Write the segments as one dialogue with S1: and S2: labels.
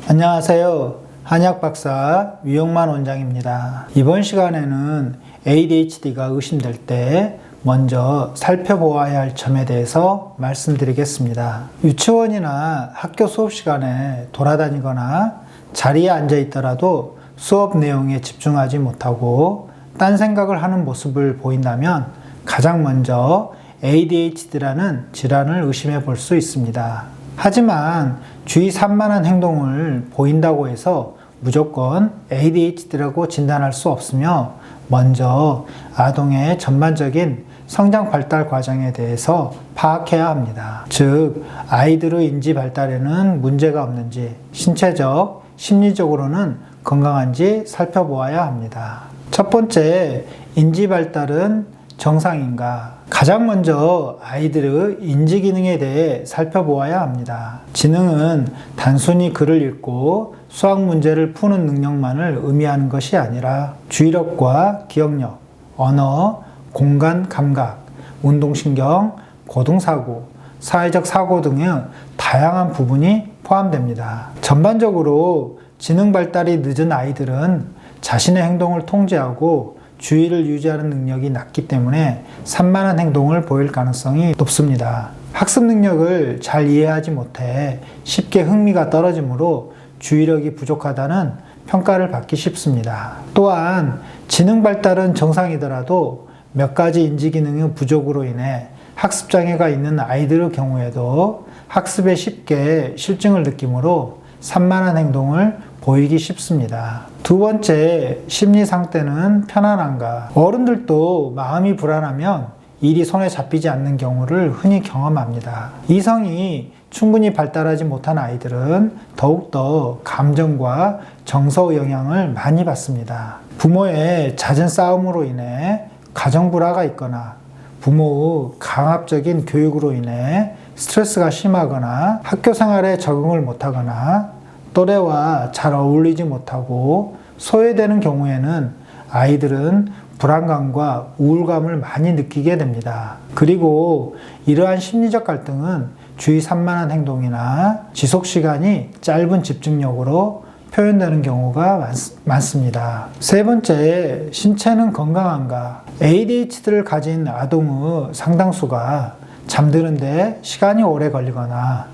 S1: 안녕하세요. 한의학박사 위용만 원장입니다. 이번 시간에는 ADHD가 의심될 때 먼저 살펴보아야 할 점에 대해서 말씀드리겠습니다. 유치원이나 학교 수업 시간에 돌아다니거나 자리에 앉아 있더라도 수업 내용에 집중하지 못하고 딴 생각을 하는 모습을 보인다면 가장 먼저 ADHD라는 질환을 의심해 볼 수 있습니다. 하지만 주의 산만한 행동을 보인다고 해서 무조건 ADHD라고 진단할 수 없으며 먼저 아동의 전반적인 성장 발달 과정에 대해서 파악해야 합니다. 즉, 아이들의 인지 발달에는 문제가 없는지, 신체적, 심리적으로는 건강한지 살펴보아야 합니다. 첫 번째, 인지 발달은 정상인가? 가장 먼저 아이들의 인지 기능에 대해 살펴보아야 합니다. 지능은 단순히 글을 읽고 수학 문제를 푸는 능력만을 의미하는 것이 아니라 주의력과 기억력, 언어, 공간 감각, 운동신경, 고등사고, 사회적 사고 등의 다양한 부분이 포함됩니다. 전반적으로 지능 발달이 늦은 아이들은 자신의 행동을 통제하고 주의를 유지하는 능력이 낮기 때문에 산만한 행동을 보일 가능성이 높습니다. 학습 능력을 잘 이해하지 못해 쉽게 흥미가 떨어지므로 주의력이 부족하다는 평가를 받기 쉽습니다. 또한 지능 발달은 정상이더라도 몇 가지 인지 기능의 부족으로 인해 학습 장애가 있는 아이들의 경우에도 학습에 쉽게 실증을 느끼므로 산만한 행동을 보이기 쉽습니다. 두 번째, 심리 상태는 편안한가? 어른들도 마음이 불안하면 일이 손에 잡히지 않는 경우를 흔히 경험합니다. 이성이 충분히 발달하지 못한 아이들은 더욱더 감정과 정서의 영향을 많이 받습니다. 부모의 잦은 싸움으로 인해 가정 불화가 있거나 부모의 강압적인 교육으로 인해 스트레스가 심하거나 학교 생활에 적응을 못하거나 또래와 잘 어울리지 못하고 소외되는 경우에는 아이들은 불안감과 우울감을 많이 느끼게 됩니다. 그리고 이러한 심리적 갈등은 주의 산만한 행동이나 지속 시간이 짧은 집중력으로 표현되는 경우가 많습니다. 세 번째, 신체는 건강한가? ADHD를 가진 아동의 상당수가 잠드는데 시간이 오래 걸리거나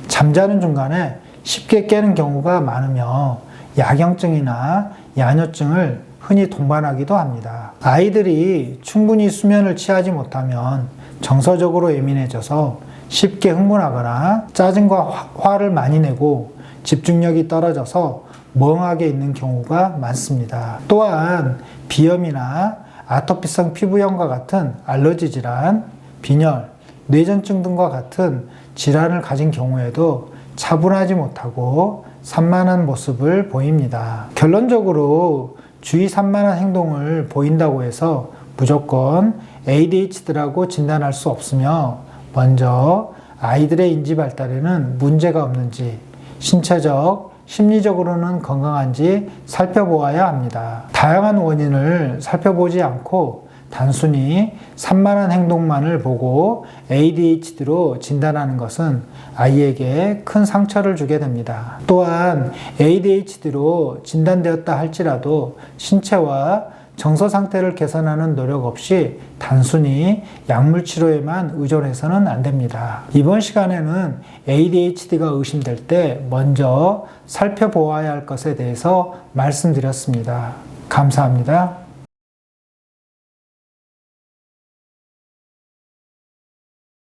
S1: 잠자는 중간에 쉽게 깨는 경우가 많으며 야경증이나 야뇨증을 흔히 동반하기도 합니다. 아이들이 충분히 수면을 취하지 못하면 정서적으로 예민해져서 쉽게 흥분하거나 짜증과 화를 많이 내고 집중력이 떨어져서 멍하게 있는 경우가 많습니다. 또한 비염이나 아토피성 피부염과 같은 알러지 질환, 빈혈, 뇌전증 등과 같은 질환을 가진 경우에도 차분하지 못하고 산만한 모습을 보입니다. 결론적으로 주의 산만한 행동을 보인다고 해서 무조건 ADHD라고 진단할 수 없으며 먼저 아이들의 인지 발달에는 문제가 없는지, 신체적, 심리적으로는 건강한지 살펴보아야 합니다. 다양한 원인을 살펴보지 않고 단순히 산만한 행동만을 보고 ADHD로 진단하는 것은 아이에게 큰 상처를 주게 됩니다. 또한 ADHD로 진단되었다 할지라도 신체와 정서 상태를 개선하는 노력 없이 단순히 약물 치료에만 의존해서는 안 됩니다. 이번 시간에는 ADHD가 의심될 때 먼저 살펴보아야 할 것에 대해서 말씀드렸습니다. 감사합니다.